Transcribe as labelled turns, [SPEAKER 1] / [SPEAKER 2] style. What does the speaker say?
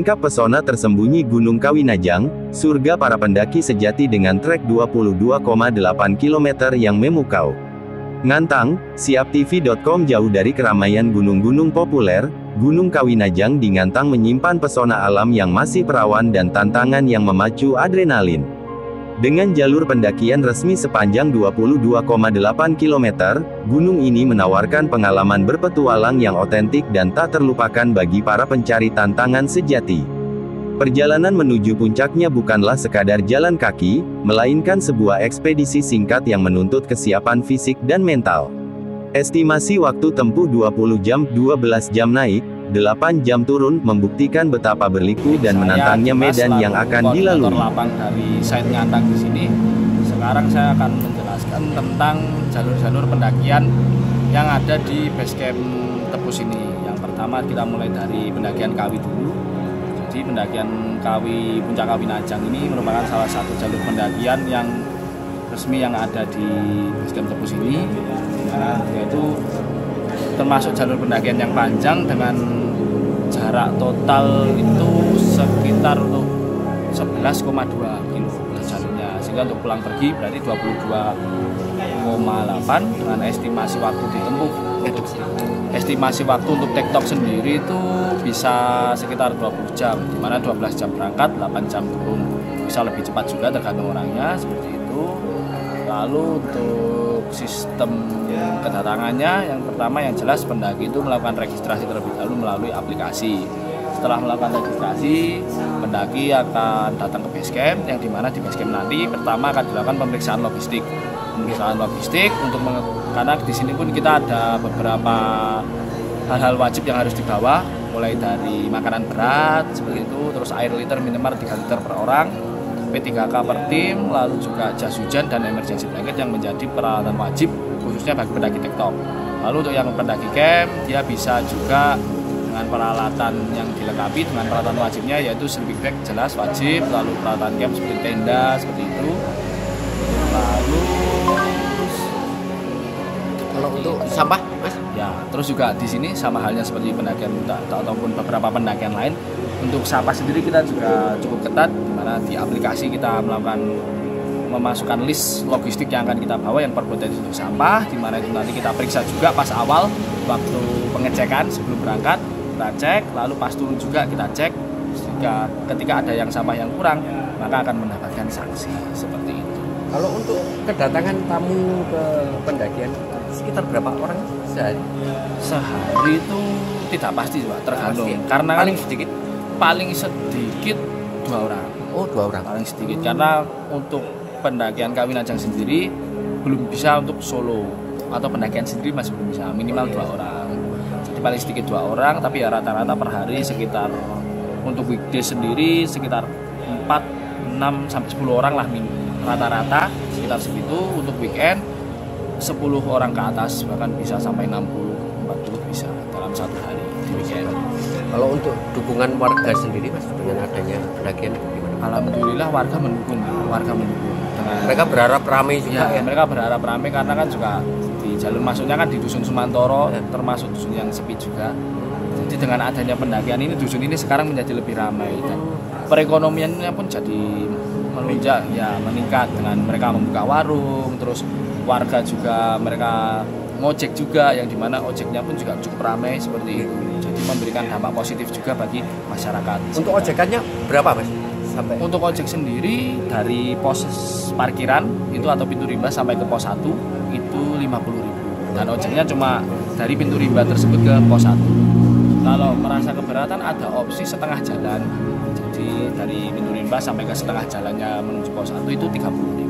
[SPEAKER 1] Melengkap pesona tersembunyi Gunung Kawinajang, surga para pendaki sejati dengan trek 22,8 km yang memukau. Ngantang, siaptv.com. Jauh dari keramaian gunung-gunung populer, Gunung Kawinajang di Ngantang menyimpan pesona alam yang masih perawan dan tantangan yang memacu adrenalin. Dengan jalur pendakian resmi sepanjang 22,8 km, gunung ini menawarkan pengalaman berpetualang yang otentik dan tak terlupakan bagi para pencari tantangan sejati. Perjalanan menuju puncaknya bukanlah sekadar jalan kaki, melainkan sebuah ekspedisi singkat yang menuntut kesiapan fisik dan mental. Estimasi waktu tempuh 20 jam, 12 jam naik, 8 jam turun, membuktikan betapa berliku dan menantangnya medan yang akan dilalui.
[SPEAKER 2] Lapang dari site Ngantang di sini. Sekarang saya akan menjelaskan tentang jalur-jalur pendakian yang ada di basecamp Tepus ini. Yang pertama kita mulai dari pendakian Kawi dulu. Jadi pendakian Kawi, Puncak Kawinajang ini merupakan salah satu jalur pendakian yang resmi yang ada di basecamp Tepus ini. Nah, yaitu termasuk jalur pendakian yang panjang dengan jarak total itu sekitar untuk 11,2 km jalurnya, sehingga untuk pulang pergi berarti 22,8 dengan estimasi waktu ditempuh. Estimasi waktu untuk TikTok sendiri itu bisa sekitar 20 jam, dimana 12 jam berangkat, 8 jam turun. Bisa lebih cepat juga tergantung orangnya, seperti itu. Lalu untuk sistem kedatangannya, yang pertama yang jelas pendaki itu melakukan registrasi terlebih dahulu melalui aplikasi. Setelah melakukan registrasi, pendaki akan datang ke basecamp, yang dimana di basecamp nanti pertama akan dilakukan pemeriksaan logistik. Pemeriksaan logistik karena di sini pun kita ada beberapa hal-hal wajib yang harus dibawa, mulai dari makanan berat seperti itu, terus air liter minimal 3 liter per orang, P3K per tim, lalu juga jas hujan dan emergency blanket yang menjadi peralatan wajib khususnya bagi pendaki TikTok. Lalu untuk yang pendaki camp, dia bisa juga dengan peralatan yang dilengkapi dengan peralatan wajibnya, yaitu sleeping bag jelas wajib, lalu peralatan camp seperti tenda seperti itu. Lalu
[SPEAKER 3] kalau untuk sampah, Mas?
[SPEAKER 2] Ya, terus juga di sini sama halnya seperti pendakian ataupun beberapa pendakian lain. Untuk sampah sendiri kita juga cukup ketat, di mana di aplikasi kita memasukkan list logistik yang akan kita bawa yang berpotensi untuk sampah, di mana itu nanti kita periksa juga pas awal waktu pengecekan sebelum berangkat kita cek, lalu pas turun juga kita cek. Ketika ada yang sampah yang kurang, maka akan mendapatkan sanksi seperti itu.
[SPEAKER 3] Kalau untuk kedatangan tamu ke pendakian sekitar berapa orang sehari?
[SPEAKER 2] Sehari itu tidak pasti Pak, tergantung. Karena
[SPEAKER 3] paling sedikit?
[SPEAKER 2] Paling sedikit 2 orang.
[SPEAKER 3] Oh, 2 orang.
[SPEAKER 2] Paling sedikit, karena untuk pendakian Kawinajang sendiri belum bisa untuk solo, atau pendakian sendiri masih belum bisa, minimal 2 orang. Jadi paling sedikit 2 orang, tapi ya rata-rata per hari sekitar, untuk weekday sendiri sekitar 4, 6 sampai 10 orang lah rata-rata sekitar segitu. Untuk weekend 10 orang ke atas, bahkan bisa sampai 60, 40 bisa dalam satu hari di weekend.
[SPEAKER 3] Kalau untuk dukungan warga sendiri, Mas, dengan adanya pendakian gimana?
[SPEAKER 2] Alhamdulillah warga mendukung.
[SPEAKER 3] Mereka berharap ramai juga
[SPEAKER 2] ya? Mereka berharap ramai karena kan juga di jalur masuknya kan di Dusun Sumantoro, termasuk dusun yang sepi juga. Jadi dengan adanya pendakian ini, dusun ini sekarang menjadi lebih ramai dan perekonomiannya pun jadi melonjak, ya meningkat dengan mereka membuka warung, terus warga juga mereka ngojek juga, yang dimana ojeknya pun juga cukup ramai seperti itu. Jadi memberikan dampak positif juga bagi masyarakat.
[SPEAKER 3] Untuk ojekannya berapa, Mas?
[SPEAKER 2] Untuk ojek sendiri dari pos parkiran itu atau pintu rimba sampai ke pos 1 itu 50.000, dan ojeknya cuma dari pintu rimba tersebut ke pos 1. Kalau merasa keberatan ada opsi setengah jalan, jadi dari pintu rimba sampai ke setengah jalannya menuju pos 1 itu 30.000.